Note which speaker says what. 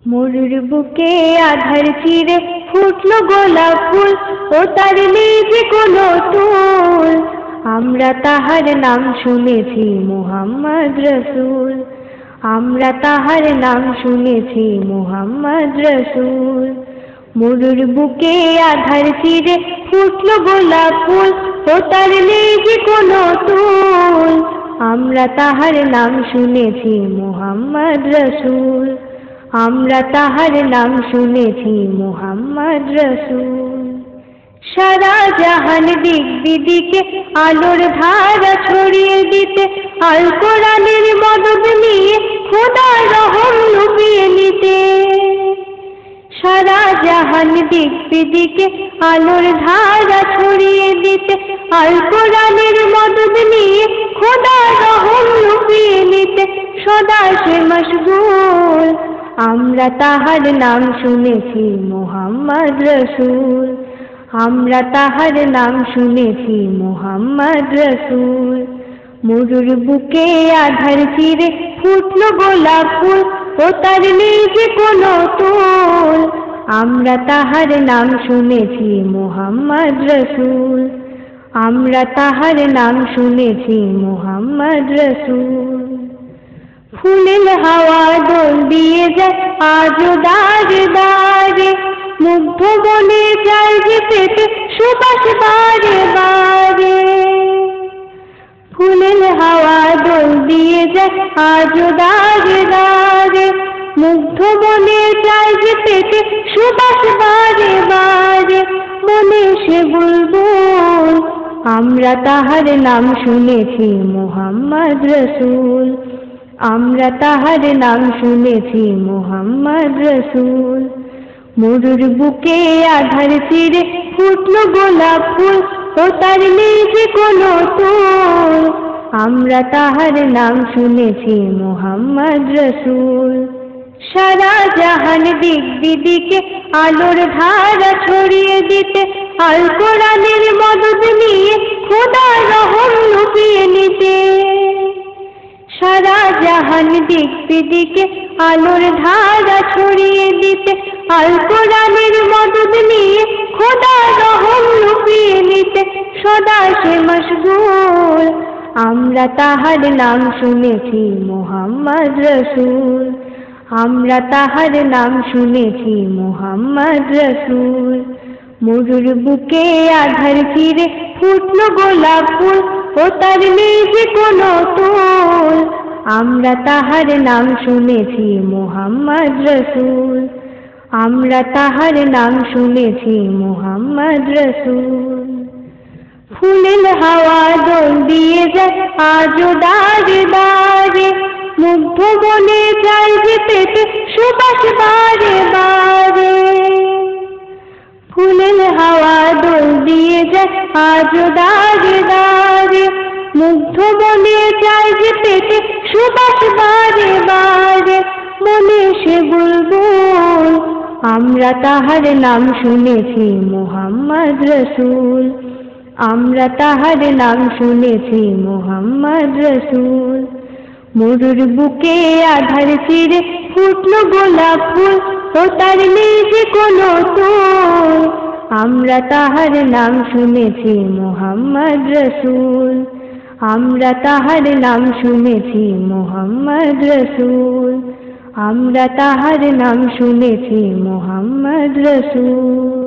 Speaker 1: মরুর বুকে আধার চিরে ফুটলো গোলাপ ফুল, ও তার নেই যে কোনো তুল। আমরা তাহার নাম শুনেছি মুহাম্মদ রসুল, আমরা তাহার নাম শুনেছি মুহাম্মদ রসুল। মরুর বুকে আধার চিরে ফুটলো গোলাপ ফুল, ও তার নেই যে কোনো তুল। আমরা তাহার নাম শুনেছি মুহাম্মদ রসুল, আমরা তাহার নাম শুনেছি মুহাম্মদ রসুল। সারা জাহান দিক বিদিকে আলোর ধারা ছড়িয়ে দিতে, আল কোরআনের মদদ নিয়ে খোদার রহম লুকিয়ে নিতে। সারা জাহান দিক বিদিকে আলোর ধারা ছড়িয়ে দিতে, আল কোরআনের মদদ নিয়ে খোদার রহম লুকিয়ে নিতে সদা সে মশগুল। আমরা তাহার নাম শুনেছি মুহাম্মদ রসুল, আমরা তাহার নাম শুনেছি মুহাম্মদ রসুল। মরুর বুকে আধার চিরে ফুটলো গোলাপ ফুল, ও তার নেই যে কোনো তুল। আমরা তাহার নাম শুনেছি মুহাম্মদ রসুল, আমরা তাহার নাম শুনেছি মুহাম্মদ রসুল। ফুলের হাওয়া দোল দিয়ে যায় আজো দাঁড়ে দাঁড়ে, মুগ্ধ বনে যায় যে পেটে সুবাস বারে বারে। ফুলের হাওয়া দোল দিয়ে যায় আজো দাঁড়ে দাঁড়ে, মুগ্ধ বনে যায় যে পেটে সুবাস বারে বারে। মনে সে বুলবুল, আমরা তাহার নাম শুনেছি মুহাম্মদ রসুল, আমরা তাহার নাম শুনেছি মুহাম্মদ রসুল। মরুর বুকে আধার চিরে ফুটলো গোলাপ ফুল, ও তার নেই যে কোনো তুল। আমরা তাহার নাম শুনেছি মুহাম্মদ রসুল। সারা জাহান দিক বিদিকে আলোর ধারা ছড়িয়ে দিতে, আল কোরআনের মদদ নিয়ে খোদার রহম লুকিয়ে নিতে। সারা জাহান দিক বিদিকে আলোর ধারা ছড়িয়ে দিতে, আল কোরআনের মদদ নিয়ে খোদার রহম লুকিয়ে নিতে সদা সে মশগুল। আমরা তাহার নাম শুনেছি মুহাম্মদ রসুল, আমরা তাহার নাম শুনেছি মুহাম্মদ রসুল। মরুর বুকে আধার চিরে ফুটলো গোলাপ ফুল, ও তার নেই যে কোনো তুল। আমরা তাহার নাম শুনেছি মুহাম্মদ রসুল, আমরা তাহার নাম শুনেছি মুহাম্মদ রসুল। ফুলের হাওয়া দোল দিয়ে যায় আজো দাঁড়ে দাঁড়ে, মুগ্ধ বনে যায় যে পেটে সুবাস বারে বারে। ফুলের হাওয়া দোল দিয়ে যায় আজো দাঁড়ে দাঁড়ে, মুগ্ধ বনে যায় যে পেটে সুবাস বারে বারে। মনে সে বুলবুল, আমরা তাহার নাম শুনেছি মুহাম্মদ রসুল, আমরা তাহার নাম শুনেছি মুহাম্মদ রসুল। মরুর বুকে আধার চিরে ফুটলো গোলাপ ফুল, ও তার নেই যে কোনো তুল। আমরা তাহার নাম শুনেছি মুহাম্মদ রসুল, আমরা তাহার নাম শুনেছি মুহাম্মদ রসুল, আমরা তাহার নাম শুনেছি মুহাম্মদ রসুল।